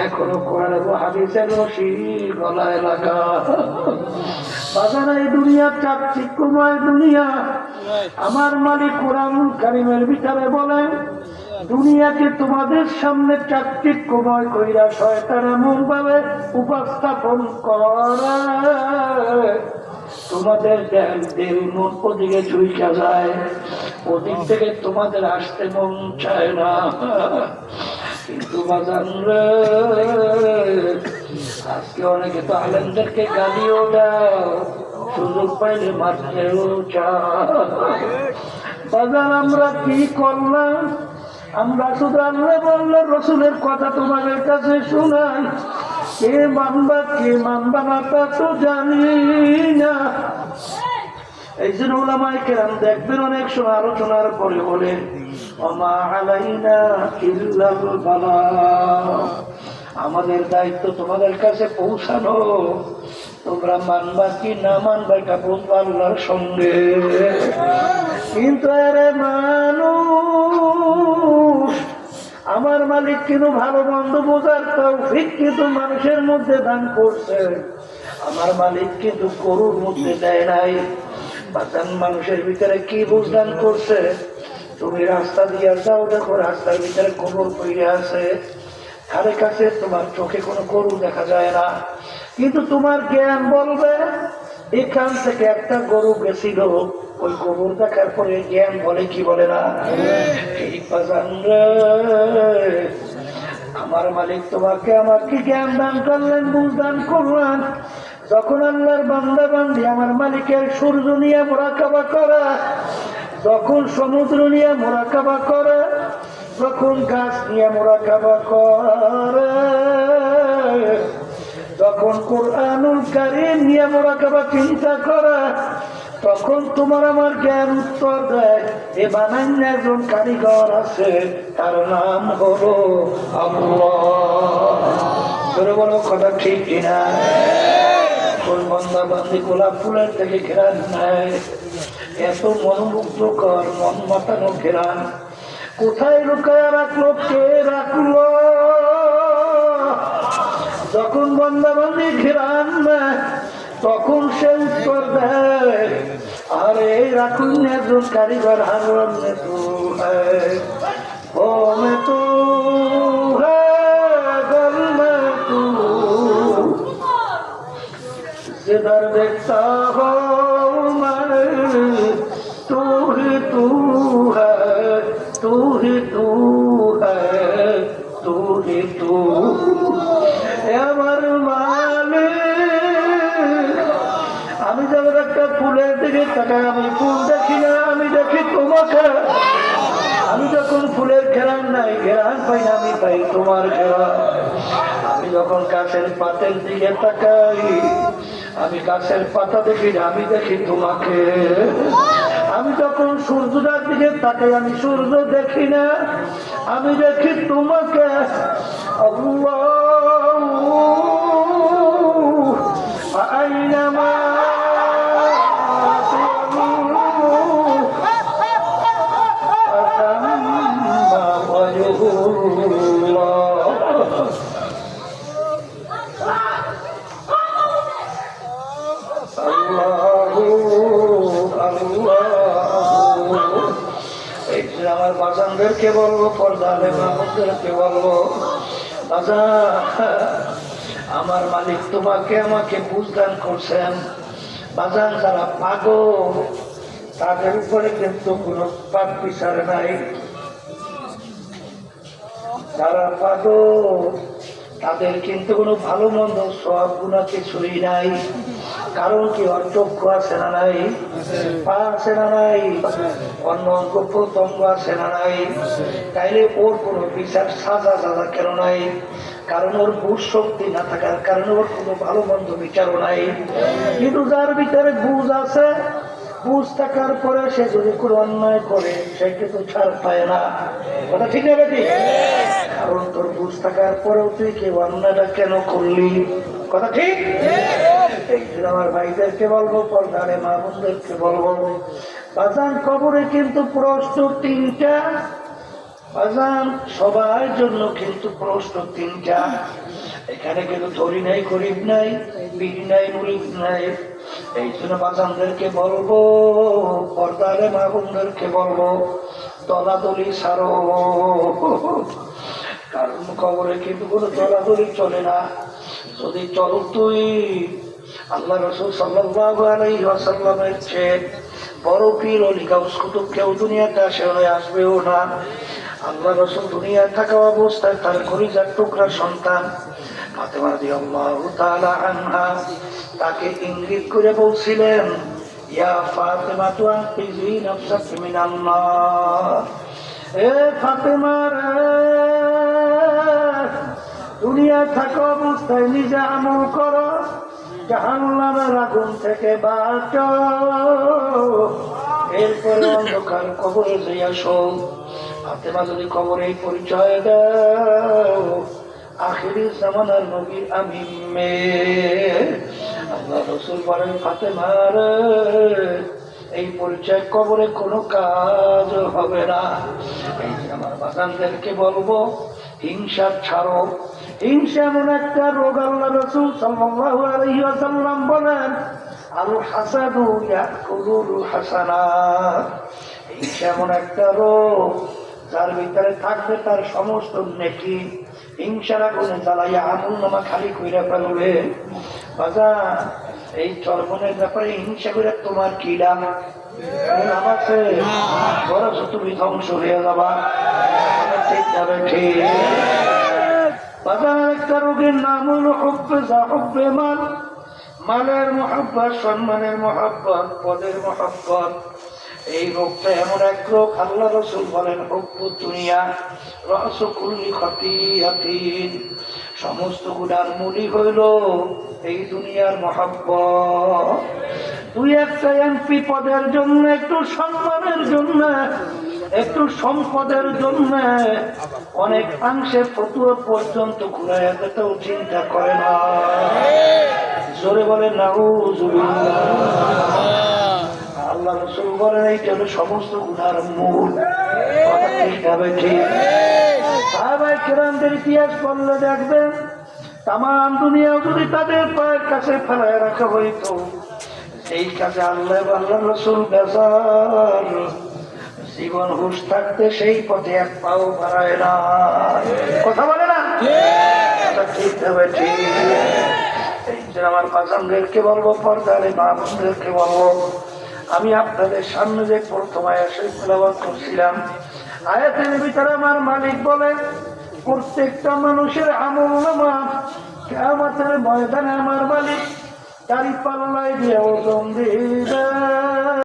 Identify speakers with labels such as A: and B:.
A: এখনো কোরআন এবং হাদিসের রশি গলায় লাগা। বাজার এই দুনিয়া চাকচিক্যময় দুনিয়া। আমার মালিক কোরআন কারীমের ভিতরে বলেন, দুনিয়াকে তোমাদের সামনে চাকচিক্যময় কইরা শয়তান এমন ভাবে উপস্থাপন করে তোমাদের দিল মন ওদিকে ঝুঁকা যায়, ওদিক থেকে তোমাদের আসতে মন চায় না। কিন্তু বাজান রে, আজকে অনেকে তো আলেমদেরকে গালিও দাও, সুযোগ পাইলে মারতেও চায়। বাজান আমরা কি করলাম? আমরা শুধু আল্লাহ বললে রসুলের কথা তোমাদের কাছে শোনাই, কে মানবা কে মানবা না তা তো জানি না। এই জন্য ওলামায়ে কেরাম দেখবেন অনেক সময় আলোচনার পরে বলে, ওমা আলাইনা ইল্লাল বালাগ, আমাদের দায়িত্ব তোমাদের কাছে পৌঁছানো, তোমরা মানবা কি না মানবা এটা বুঝবা আল্লাহর সঙ্গে। কিন্তু আরে মানুষ, আমার মালিক কিন্তু ভালো মন্দ বোঝার তৌফিক কিন্তু মানুষের মধ্যে দান করছে, আমার মালিক কিন্তু গরুর মধ্যে দেয় নাই। বাতান মানুষের ভিতরে কি বুঝদান করছে? তুমি রাস্তা দিয়ে যাও, দেখো রাস্তার ভিতরে গোবর পড়ে আছে, ধারে কাছে তোমার চোখে কোনো গরু দেখা যায় না, কিন্তু তোমার জ্ঞান বলবে এখান থেকে একটা গরু গেছিল। ওই গোবর দেখার পরে জ্ঞান বলে কি বলে না? ঠিক বাজান রে, আমার মালিক তোমাকে আমাকে জ্ঞান দান করলেন, বুঝদান করলেন। যখন আল্লাহর বান্দা বান্দি আমার মালিকের সূর্য নিয়ে মুরাকাবা করে, যখন সমুদ্র নিয়ে মুরাকাবা করে, যখন গাছ নিয়ে মুরাকাবা করে, যখন কুরআনুল কারীম নিয়ে মুরাকাবা চিন্তা করে, তখন তোমার আমার জ্ঞান উত্তর দেয়, এ বানান্য একজন কারিগর আছে, তার নাম হলো আল্লাহ। বড় বড় কথা ঠিক কিনা? কোন বন্দা বান্দি গোলাপ ফুলের থেকে ঘেরান নেয়, এত মনোমুগ্ধকর মন মাতানো ঘেরান কোথায় লুকায় রাখলো, কে রাখলো? যখন বন্দা বান্দি ঘেরান নেয়, তখন সে উত্তর দেয়, আরে রাখুন একজন কারিগর, হারুন তু হ্যায় ও মে তু जिधर देखता हो मैं, तू ही तू है, तू ही तू है, तू ही तू। আমার মালিক, আমি যখন একটা ফুলের দিকে তাকাই, আমি ফুল দেখি না, আমি দেখি তোমাকে। আমি যখন ফুলের ঘেরান নাই, ঘেরান পাই না, আমি পাই তোমার ঘেরান। আমি যখন গাছের পাতের দিকে তাকাই, আমি গাছের পাতা দেখি না, আমি দেখি তোমাকে। আমি যখন সূর্যটার দিকে তাকাই, আমি সূর্য দেখি না, আমি দেখি তোমাকে। আল্লাহ আইনামা আমার বাজানদেরকে বলবো, পর্দালে মাহমুদদেরকে বলবো, বাজান আমার মালিক তোমাকে আমাকে বুঝদান করছেন। বাজান যারা পাগল তাদের উপরে কিন্তু কোনো পাপ বিচার নাই। যারা পাগল তাদের কিন্তু কোনো ভালো মন্দ সব গুণা কিছুই নাই। কারণ কি, ওর চক্ষু আছে না নাই, পা আছে না নাই, অন্য অঙ্গ প্রত্যঙ্গ আছে না নাই, তাইলে ওর কোনো বিচার সাজা সাজা কেন নাই? কারণ ওর বুঝ শক্তি না থাকার কারণে ওর কোনো ভালো মন্দ বিচারও নাই। কিন্তু যার ভিতরে বুঝ আছে, বুঝ থাকার পরে সে যদি কোনো অন্যায় করে, সে কিন্তু ছাড় পায় না। কথা ঠিক না বেটি? কারণ তোর বুঝ থাকার পরেও তুই কি অন্যায়টা কেন করলি? কথা ঠিক? আমার ভাইদেরকে বলবো, পর্দারে মা বোনদেরকে বলবো, বাজান কবরে কিন্তু প্রশ্ন তিনটা। বাজান সবার জন্য কিন্তু প্রশ্ন তিনটা। এখানে কিন্তু ধরি নাই, গরিব নাই, বীর নাই, মুরিদ নাই। এই জন্য বাজানদেরকে বলবো, পর্দারে মা বোনদেরকে বলবো, দলাদলি ছাড়ো। কারণ কবরে কিন্তু কোনো দলাদলি চলে না। যদি চলো তুই আল্লাহ রাসূল সাল্লাল্লাহু আলাইহি ওয়াসাল্লামের চেয়ে বড় পীর ওলি গাউস কুতুব কেউ দুনিয়াতে আসবেও না। আল্লাহ রাসূল দুনিয়ায় থাকা অবস্থায় তার কলিজার টুকরা সন্তান ফাতেমা রাদিয়াল্লাহু তাআলা আনহা তাকে ইঙ্গিত করে বলছিলেন, ইয়া ফাতেমা তু আনকিজি নাফসাকি মিনান্নার। এ ফাতেমা রে, দুনিয়ায় থাকা অবস্থায় নিজে আমল করো, জাহান্নামের আগুন থেকে বাঁচো, এরপরে অন্ধকার কবরে যেয়ে আসো। ফাতেমা যদি কবরে পরিচয় দাও, আখিরি জামানার নবীর আমি মেয়ে। আল্লাহ রাসূল বলেন, ফাতেমার এই পরিচয় কবরে কোনো কাজ হবে না। এই যে আমার বাগানদেরকে বলবো, হিংসা ছাড়ো। হিংসা এমন একটা রোগ, আল্লাহ রাসূল সাল্লাল্লাহু আলাইহি ওয়াসাল্লাম বলেন, আল হাসাদু ইয়াকুলুল হাসানাত। হিংসা এমন একটা রোগ যার ভিতরে থাকবে তার সমস্ত নেকি হিংসার আগুনে জ্বালাইয়া আমলনামা খালি কইরা ফেলবে। বাজার এই চরমনের ব্যাপারে হিংসা করে তোমার কি লাভ? লাভ আছে? বরঞ্চ তুমি ধ্বংস হয়ে যাবা। ঠিক যাবে ঠিক। বাজার একটা রোগের নাম হলো হুব্বে যা হুব্বে মাল। মালের মহব্বত, সম্মানের মহব্বত, পদের মহব্বত। এই রোগটা এমন এক রোগ, আল্লাহ রাসূল বলেন, হুব্বুদ দুনিয়া রাসু কুল্লি খাতিয়াতিন। সমস্ত গুনার মূলই হইল এই দুনিয়ার মহব্বত। দুই একটা এমপি পদের জন্য, একটু সম্মানের জন্য, একটু সম্পদের জন্য অনেক অংশে ফতুয়া পর্যন্ত ঘুরাইয়া যেতেও চিন্তা করে না। জোরে বলে নাউযুবিল্লাহ। আল্লাহ রাসূল বলেন, এইটা হলো সমস্ত গুনার মূল। কথা ঠিক হবে ঠিক। সাহাবায়ে কেরামদের ইতিহাস পড়লে দেখবেন, তামাম দুনিয়া যদি তাদের পায়ের কাছে ফেলায় রাখা হইতো, এই কাজে আল্লাহ আল্লাহ রাসূল বেজার। জীবন হুঁশ থাকতে সেই পথে এক পাও বাড়ায় না। কথা বলে না ঠিক হবে ঠিক। এই যে আমার বাজানদেরকে বলবো, পর্দারে মা বোনদেরকে বলবো, আমি আপনাদের সামনে যে প্রথম আয়াত তেলাওয়াত করছিলাম, আয়াতের ভিতরে আমার মালিক বলেন, প্রত্যেকটা মানুষের আমলনামা কিয়ামতের ময়দানে আমার মালিক দাড়ি পাল্লায় দিয়ে ওজন দিবে।